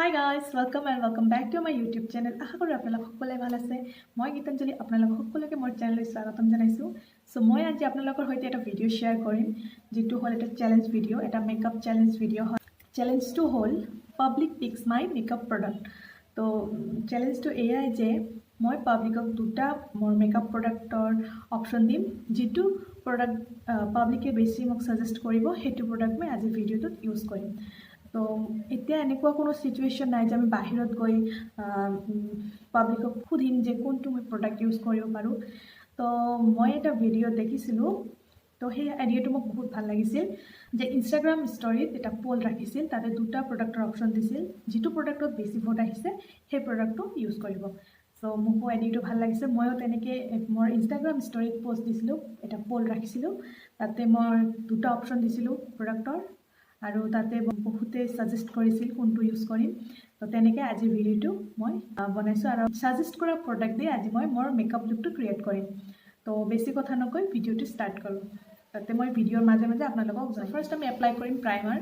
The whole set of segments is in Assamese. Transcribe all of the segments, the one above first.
Hi guys, welcome and welcome back to my YouTube channel. আশা কৰো আপোনালোক সকলোৱে ভাল আছে। মই গীতাঞ্জলি আপোনালোক সকলোকে মোৰ চেনেললৈ স্বাগতম জনাইছো। সো মই আজি আপোনালোকৰ সৈতে এটা ভিডিও শেয়াৰ কৰিম যেটো হ'ল এটা চ্যালেঞ্জ ভিডিও, এটা মেকআপ চ্যালেঞ্জ ভিডিও হয়। চ্যালেঞ্জটো হ'ল পাব্লিক পিক্স মাই মেকআপ প্ৰডাক্ট। তো চ্যালেঞ্জটো এয়াই যে মই পাব্লিকক দুটা মোৰ মেকআপ প্ৰডাক্টৰ অপচন দিম, যেটো প্ৰডাক্ট পাব্লিকে বেছি মোক সাজেষ্ট কৰিব, সেইটো প্ৰডাক্ট মই আজি ভিডিওটোত ইউজ কৰিম। তো এতিয়া এনেকুৱা কোনো সিচুৱেশ্যন নাই যে আমি বাহিৰত গৈ পাব্লিকক সুধিম যে কোনটো মই প্ৰডাক্ট ইউজ কৰিব পাৰোঁ। তো মই এটা ভিডিঅ' দেখিছিলোঁ, তো সেই আইডিয়াটো মোক বহুত ভাল লাগিছিল যে ইনষ্টাগ্ৰাম ষ্টৰীত এটা পোল ৰাখিছিল, তাতে দুটা প্ৰডাক্টৰ অপশ্যন দিছিল, যিটো প্ৰডাক্টত বেছি ভোট আহিছে সেই প্ৰডাক্টটো ইউজ কৰিব। সো মোকো আইডিয়াটো ভাল লাগিছে। ময়ো তেনেকৈ মোৰ ইনষ্টাগ্ৰাম ষ্টৰীত পোষ্ট দিছিলোঁ, এটা পোল ৰাখিছিলোঁ, তাতে মই দুটা অপশ্যন দিছিলোঁ প্ৰডাক্টৰ, আৰু তাতে বহুতে সাজেষ্ট কৰিছিল কোনটো ইউজ কৰিম। তো তেনেকৈ আজি ভিডিঅ'টো মই বনাইছোঁ আৰু সাজেষ্ট কৰা প্ৰডাক্ট দি আজি মই মোৰ মেকআপ লুকটো ক্ৰিয়েট কৰিম। তো বেছি কথা নকৈ ভিডিঅ'টো ষ্টাৰ্ট কৰোঁ। তাতে মই ভিডিঅ'ৰ মাজে মাজে আপোনালোকক ফাৰ্ষ্ট আমি এপ্লাই কৰিম প্ৰাইমাৰ।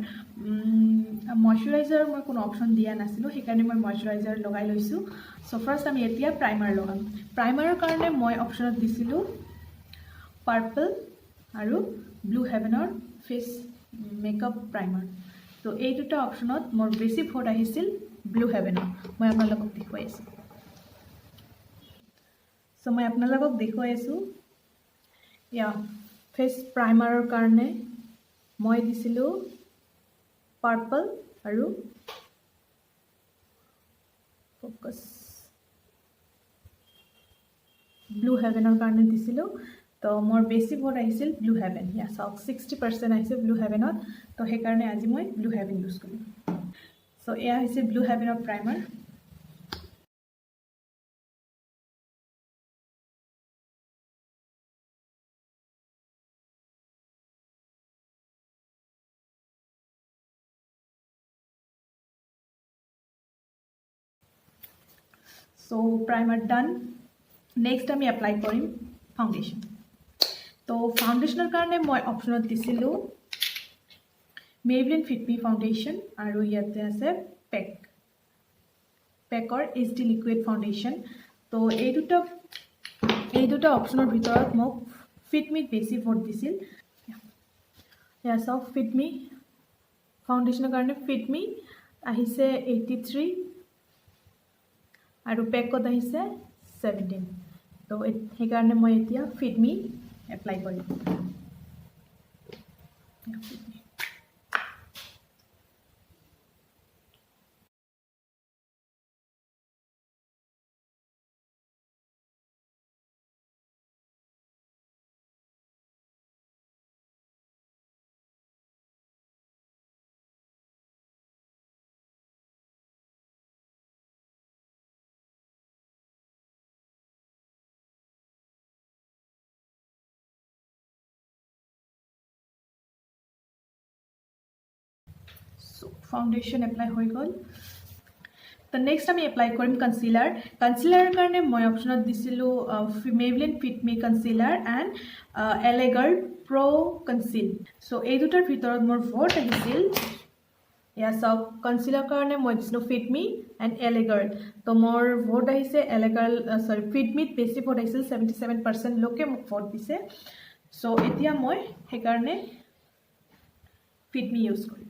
মইশ্চাৰাইজাৰ মই কোনো অপশ্যন দিয়া নাছিলোঁ, সেইকাৰণে মই মইশ্চাৰাইজাৰ লগাই লৈছোঁ। চ' ফাৰ্ষ্ট আমি এতিয়া প্ৰাইমাৰ লগাম। প্ৰাইমাৰৰ কাৰণে মই অপশ্যনত দিছিলোঁ পাৰ্পল আৰু ব্লু হেভেনৰ ফেচ মেকআপ প্ৰাইমাৰ। তো এই দুটা অপশ্যনত মোৰ বেছি ভোট আহিছিল ব্লু হেভেনৰ। মই আপোনালোকক দেখুৱাই আছোঁ। চ' মই আপোনালোকক দেখুৱাই আছোঁ ইয়া ফেচ প্ৰাইমাৰৰ কাৰণে মই দিছিলোঁ পাৰ্পল আৰু ফ'কাছ ব্লু হেভেনৰ কাৰণে দিছিলোঁ। তো মোৰ বেছি ভোট আহিছিল ব্লু হেভেন। ইয়া চাওক 60% আহিছে ব্লু হেভেনত। তো সেইকাৰণে আজি মই ব্লু হেভেন ইউজ কৰিম। চ' এয়া হৈছে ব্লু হেভেনৰ প্ৰাইমাৰ। সো প্ৰাইমাৰ ডান। নেক্সট আমি এপ্লাই কৰিম ফাউণ্ডেশ্যন। তো ফাউণ্ডেশ্যনৰ কাৰণে মই অপশ্যনত দিছিলোঁ মেবলিন ফিট মি ফাউণ্ডেশ্যন, আৰু ইয়াতে আছে পেকৰ HD লিকুইড ফাউণ্ডেশ্যন। তো এই দুটা অপশ্যনৰ ভিতৰত মোক ফিট মিত বেছি ভোট দিছিল। এয়া চাওক ফিট মি ফাউণ্ডেশ্যনৰ কাৰণে ফিট মি আহিছে 83 আৰু পেকত আহিছে 17। তো সেইকাৰণে মই এতিয়া ফিট মি এপ্লাই কৰিম। ফাউণ্ডেশ্যন এপ্লাই হৈ গ'ল। তো নেক্সট আমি এপ্লাই কৰিম কনচিলাৰ। কনচিলাৰৰ কাৰণে মই অপশ্যনত দিছিলোঁ Maybelline fit me concealer and LA Girl Pro conceal. So' এই দুটাৰ ভিতৰত মোৰ ভোট আহিছিল, এয়া চাওক কনচিলাৰ কাৰণে মই দিছিলোঁ fit me and LA Girl। তো মোৰ ভোট আহিছে LA Girl, ফিট মিত বেছি ভোট আহিছিল, 77% লোকে মোক ভোট দিছে। চ' এতিয়া মই সেইকাৰণে ফিট মি ইউজ কৰিম।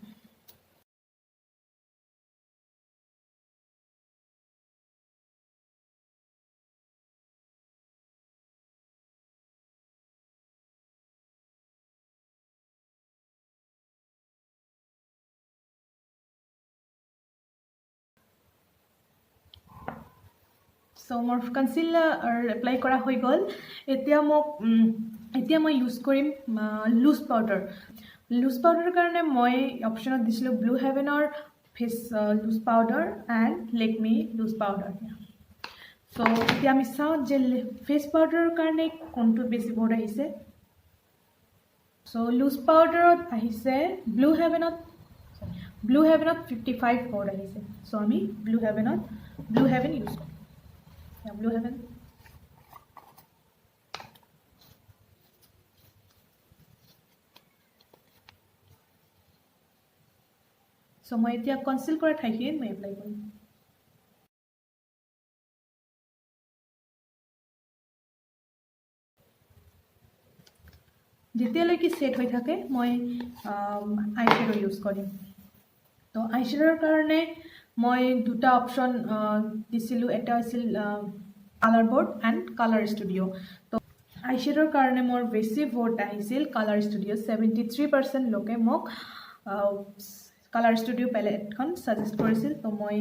চ' মোৰ কনচিলাৰ এপ্লাই কৰা হৈ গ'ল। এতিয়া মই ইউজ কৰিম লুজ পাউডাৰ। লুজ পাউডাৰৰ কাৰণে মই অপশ্যনত দিছিলোঁ ব্লু হেভেনৰ face loose powder and Lakme loose powder. So' এতিয়া আমি চাওঁ যে ফেচ পাউডাৰৰ কাৰণে কোনটোত বেছি ভোট আহিছে। চ' লুজ পাউডাৰত আহিছে ব্লু হেভেনত 55 ভোট আহিছে। চ' আমি ব্লু হেভেন ইউজ কৰিম। Blue heaven. সো মই এতিয়া কনসিল কৰা ঠাইখিনিত মই এপ্লাই কৰিম। যেতিয়ালৈকে সেট হৈ থাকে মই আইশ্যাডো ইউজ কৰিম। তো আইশ্যাডোৰ কাৰণে মই দুটা অপশ্যন দিছিলোঁ, এটা আছিল colour board and colour studio'. তো আইশ্যাডোৰ কাৰণে মোৰ বেছি ভোট আহিছিল কালাৰ ষ্টুডিঅ'। 73% লোকে মোক কালাৰ ষ্টুডিঅ' পেলেটখন ছাজেষ্ট কৰিছিল। তো মই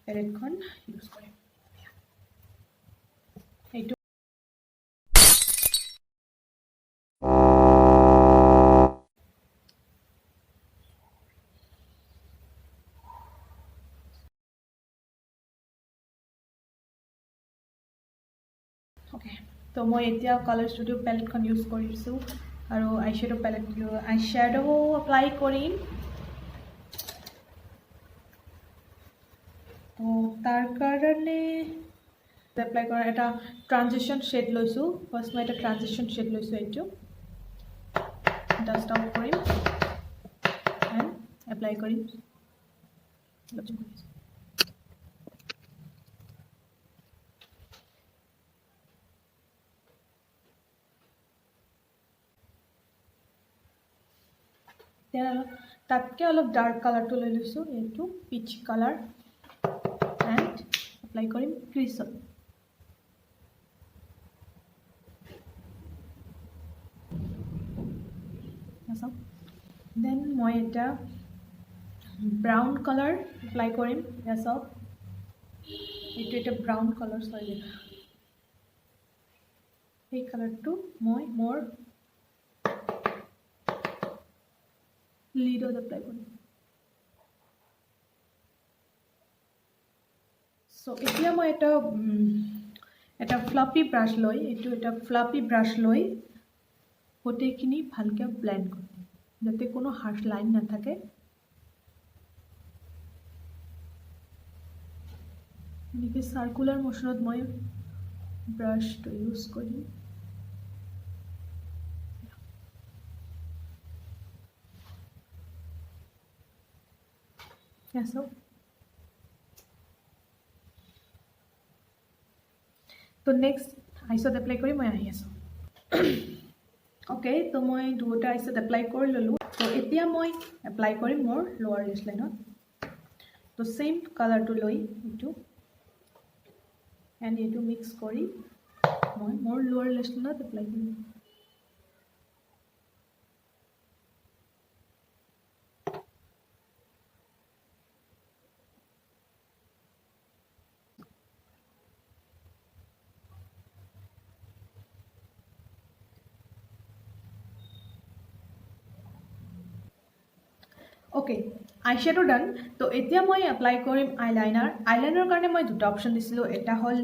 পেলেটখন ইউজ কৰিম। এইটো ওকে, তো মই এতিয়া কালাৰ ষ্টুডিঅ' পেলেটখন ইউজ কৰিছোঁ আৰু আইশ্যাডো এপ্লাই কৰিম। তো তাৰ কাৰণে এপ্লাই কৰা এটা ট্ৰানজিশ্যন শ্বেড লৈছোঁ। ফাৰ্ষ্ট মই এটা ট্ৰানজিশ্যন শ্বেড লৈছোঁ, এইটো ডাষ্ট আউট কৰিম এণ্ড এপ্লাই কৰিম। তাতকৈ অলপ ডাৰ্ক কালাৰটো লৈ লৈছোঁ, এইটো পিচ কালাৰ, এণ্ড এপ্লাই কৰিম ক্ৰিজত। দেন মই এটা ব্ৰাউন কালাৰ এপ্লাই কৰিম। চাওক এইটো এটা ব্ৰাউন কালাৰ, চৰি এই কালাৰটো মই মোৰ লিডত এপ্লাই কৰিম। সো এতিয়া মই এটা ফ্লাফি ব্ৰাছ লৈ গোটেইখিনি ভালকৈ ব্লেণ্ড কৰিম যাতে কোনো হাৰ্শ লাইন নাথাকে। এনেকৈ চাৰ্কুলাৰ মোশ্যনত মই ব্ৰাছটো ইউজ কৰিম। তো নেক্সট আইচত এপ্লাই কৰি মই আহি আছোঁ। অ'কে, তো মই দুটা আইচত এপ্লাই কৰি ল'লোঁ। তো এতিয়া মই এপ্লাই কৰিম মোৰ লোৱাৰ লেছ লাইনত। তো চেম কালাৰটো লৈ এইটো এণ্ড এইটো মিক্স কৰি মই মোৰ লোৱাৰ লেছ লাইনত এপ্লাই কৰিম। ওকে, আইশ্যাডো ডান। তো এতিয়া মই এপ্লাই কৰিম আইলাইনাৰ। আইলাইনাৰৰ কাৰণে মই দুটা অপশ্যন দিছিলোঁ, এটা হ'ল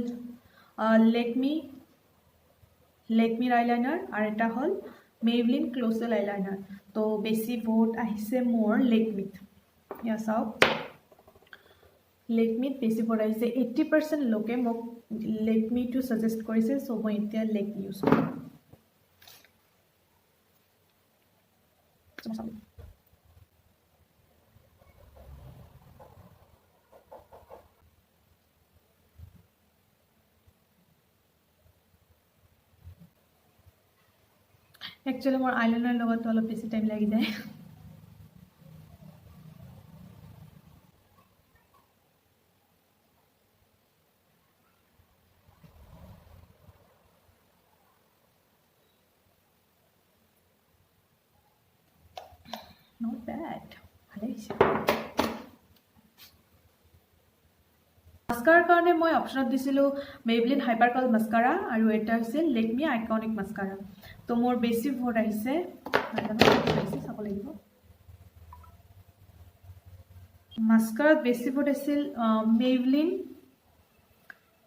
লেকমিৰ আইলাইনাৰ আৰু এটা হ'ল মেবলিন ক্ল'জেল আইলাইনাৰ। তো বেছি ভোট আহিছে মোৰ লেকমিত। ইয়াত চাওক লেকমিত বেছি ভোট আহিছে, 80% লোকে মোক লেকমিটো ছাজেষ্ট কৰিছে। চ' মই এতিয়া লেকমি ইউজ কৰিম। একচুৱেলি মোৰ আইলাইনাৰ লগত অলপ বেছি টাইম লাগি যায়। Not bad. ভালেই হৈছে। মাস্কাৰাৰ কাৰণে মই অপশ্যনত দিছিলোঁ মেবলিন হাইপাৰ কাৰ্ল মাস্কাৰা আৰু এটা হৈছে লেকমি আইকনিক মাস্কাৰা। তো মোৰ বেছি ভোট আহিছে, চাব লাগিব। মাস্কাৰাত বেছি ভোট আছিল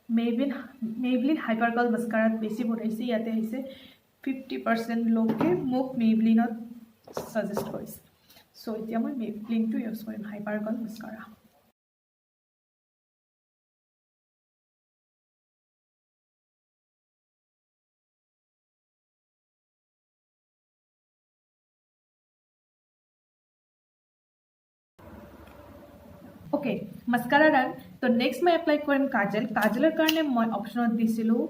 মেবলিন হাইপাৰ কাৰ্ল মাস্কাৰাত বেছি ভোট আহিছে। ইয়াতে আহিছে 50% লোকে মোক মেবলিনত ছাজেষ্ট কৰিছে। চ' এতিয়া মই মেবলিনটো ইউজ কৰিম, hyper curl mascara. Okay mascara done तो नेक्स्ट मैं एप्लाई करिम काजल काजलर कारण मैं ऑप्शनत दिसिलो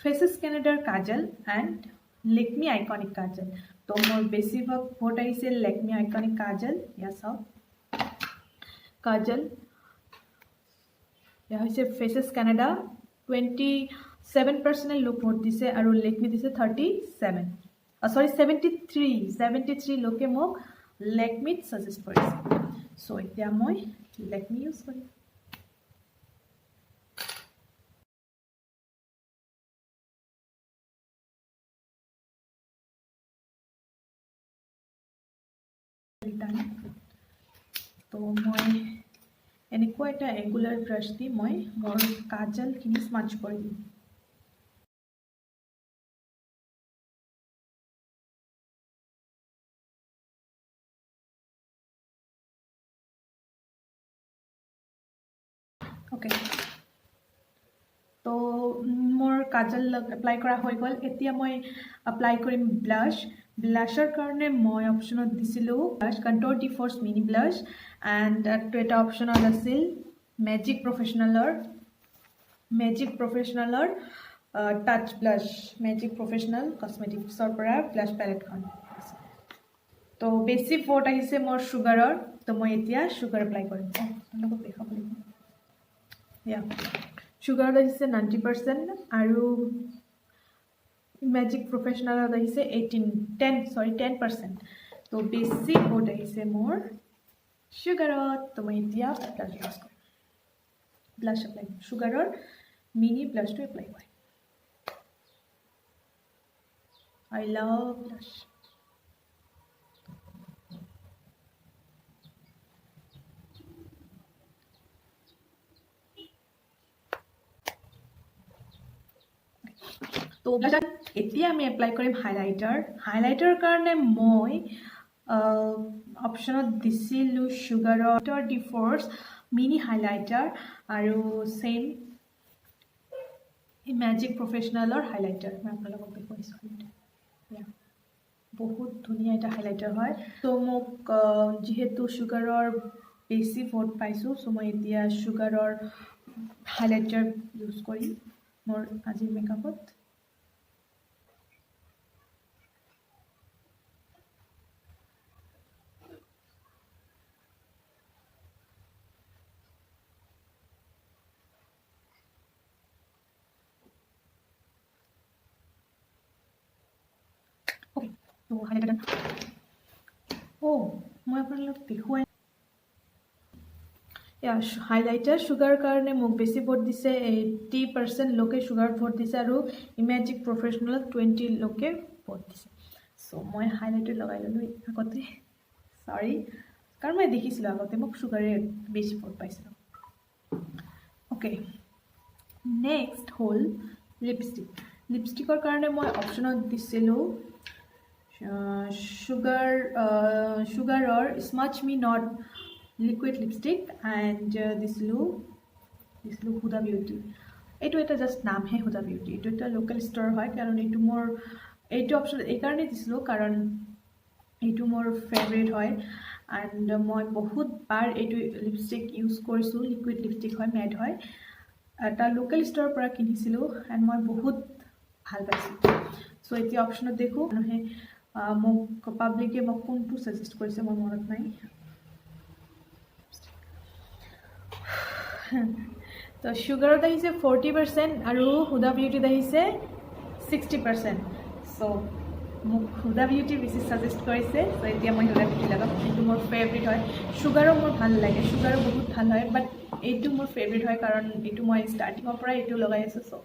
फेसेस कैनेडार काजल एंड लेकमी आइकनिक काजल तो मोर बेसिभाग भोट आइसे लेकमी आइकनिक काजल या सब काजल या होइसे फेसेस कैनेडा 27% लोक भोट दिसे और लेकमी दिसे 37 सॉरी 73 लोके मोक लेकमीत सजेस्ट करिसे सो इतना मैं लेकमी यूज करिम तो मैं এনেকুৱা এটা এঙ্গুলাৰ ব্ৰাশ দি মই মোৰ কাজলখিনি স্মাচ কৰি দিম ओके तो मोर काजल एप्लाई करा হৈ গল এতিয়া মই এপ্লাই কৰিম ব্লাশ ব্লাশৰ কাৰণে মই অপচনত দিছিলো blush control the force mini blush and তো এটা অপচনাল আছিল মেজিক প্ৰফেশনালৰ টাচ ব্লাশ মেজিক প্ৰফেশনাল কসমেটিক্সৰ পৰা ব্লাশ পেলেটখন তো বেছি ফট আহিছে মোৰ সুগাৰৰ তো মই এতিয়া সুগাৰ এপ্লাই কৰিম আপোনালোকক দেখাব লাগিব या सुगार आइसे 90% और मैजिक प्रोफेशनल आइसे 10% तो बेसी भोट आइसे मोर सुगार तो मैं इतना blush apply sugar mini blush तो एप्लाई कर आई लव ब्लाश तो এতিয়া আমি এপ্লাই কৰিম হাইলাইটাৰ কাৰণে মই অপচনত দিছিলো সুগাৰৰ ডি ফৰ্স মিনি হাইলাইটাৰ আৰু সেম মেজিক প্ৰফেশনালৰ হাইলাইটাৰ মই আপোনালোকক দেখুৱাইছো বহুত ধুনীয়া এটা হাইলাইটাৰ হয় তো মোক যেহেতু সুগাৰৰ বেছি ভোট পাইছো সো মই এতিয়া সুগাৰৰ হাইলাইটাৰ ইউজ কৰিম মোৰ আজিৰ মেকআপত तो हाइलाइटर ओ मैं আপোনালোক দেখুৱাই या हाइलाइटर सुगार कारण मोक बेसी भोट दिसे 80% लोके सुगार भोट दिसे और इमेजिक प्रोफेशनल 20 लोके भोट दिसे सो मैं हाइलाइटर लगा ललो आगते सॉरी कारण मैं देखिছিলো आगते मोक सुगारे बेसी भोट पाइছিলো ओके नेक्स्ट होल लिपस्टिकर कारण मैं ऑप्शनत दिছিলো सुगारर smudge me not liquid lipstick and दिছিলো हुदा बिउटी এইটো এটা জাস্ট নাম হে हुदा बिउटी এইটো এটা লোকাল স্টোর হয় কারণ এইটো মোর এইটো অপশন এই কারণে দিছিলো কারণ এইটো মোর ফেভারিট হয় এন্ড মই বহুত বার এইটো লিপস্টিক ইউজ কৰিছো লিকুইড লিপস্টিক হয় ম্যাট হয় এটা লোকাল স্টোৰ পৰা কিনিছিলো এন্ড মই বহুত ভাল পাইছো সো এটি অপশনত দেখো মানে মোক পাব্লিকে মোক কোনটো সাজেস্ট কৰিছে মোৰ মনত নাই तो सुगार 40% और हुदा बिउटी 60% सो मोक हुदा बिउटी बेसि सजेस्ट करिसे सो इतना मैं हुदा बिउटी लगाम ये मोर फेवरेट है सुगारो मोर ভাল लागे सुगारो बहुत ভাল है बाट ये मोर फेवरेट है कारण ये मैं स्टार्टिंगर पर ये लगाई आसो सो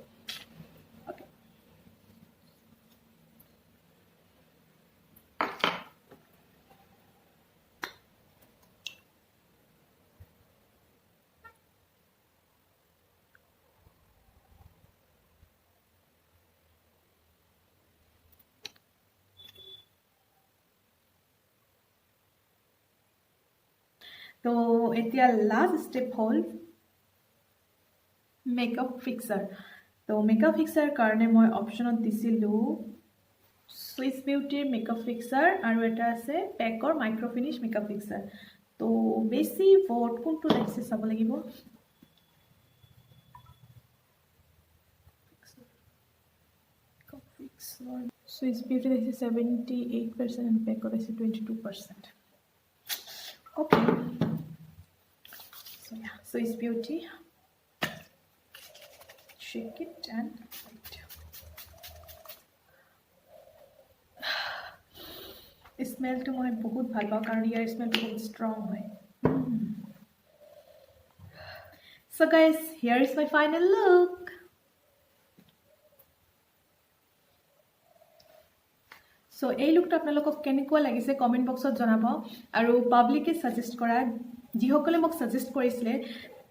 तो এতিয়া लास्ट स्टेप हल मेकअप फिक्सार तो मेकअप फिक्सार कारण मैं ऑप्शनत दिছিলো स्विस बिउटीर मेकअप फिक्सार और एटा आछे पैकर माइक्रोफिनिश मेकअप फिक्सार তো বেছি ভোট কোনটো লাগিছে চাব লাগিব Swiss Beauty is 78% and Pecor is 22%. Okay. So yeah, Swiss Beauty. Shake it and wait. Smell to my बहुत ভাল পাওঁ কাৰণ ইয়াৰ smell বহুত strong হয়. So guys, here is my final look. So এই লুকটা আপোনালোকক কেনেকুৱা লাগিছে কমেন্ট বক্সত জনাব আৰু পাব্লিকে সাজেষ্ট কৰা যিসকলে মোক সাজেষ্ট কৰিছিলে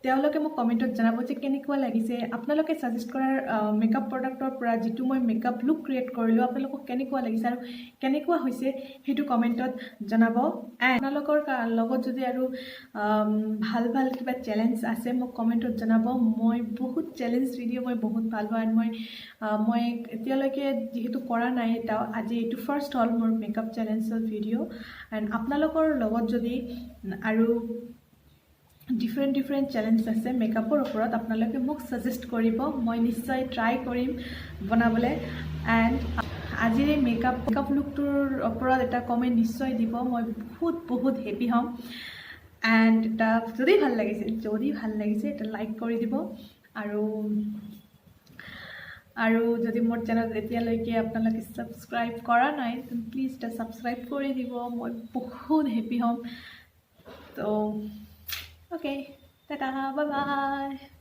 তেওঁলোকে মোক কমেন্টত জনাব যে কেনেকুৱা লাগিছে আপোনালোকে সাজেষ্ট কৰাৰ মেকআপ প্ৰডাক্টৰ পৰা যেটো মই মেকআপ লুক ক্ৰিয়েট কৰিলো আপোনালোকক কেনেকুৱা লাগিছে আৰু কেনেকুৱা হৈছে হেতু কমেন্টত জনাব আপোনালোকৰ লগত যদি আৰু ভাল ভাল কিবা চ্যালেঞ্জ আছে মোক কমেন্টত জনাব মই বহুত চ্যালেঞ্জ ভিডিও মই বহুত ভাল পাওঁ মই এতিয়ালৈকে যেহেতু কৰা নাই এটা আজি এটো ফাৰ্স্ট হল মোৰ মেকআপ চ্যালেঞ্জৰ ভিডিও এন্ড আপোনালোকৰ লগত যদি আৰু different challenge আছে মেকআপৰ ওপৰত আপোনালোকে মোক সাজেষ্ট কৰিব মই নিশ্চয় ট্ৰাই কৰিম বনাবলে এন্ড আজিৰ মেকআপ লুকটোৰ ওপৰত এটা কমেন্ট নিশ্চয় দিব মই বহুত হেপি হ'ম এন্ড এটা যদি ভাল লাগিছে এটা লাইক কৰি দিব আৰু যদি মোৰ চেনেল এতিয়ালৈকে আপোনালোকে সাবস্ক্ৰাইব কৰা নাই তেন প্লিজ এটা সাবস্ক্ৰাইব কৰি দিব মই বহুত হেপি হ'ম তো Okay, ta-da, bye-bye.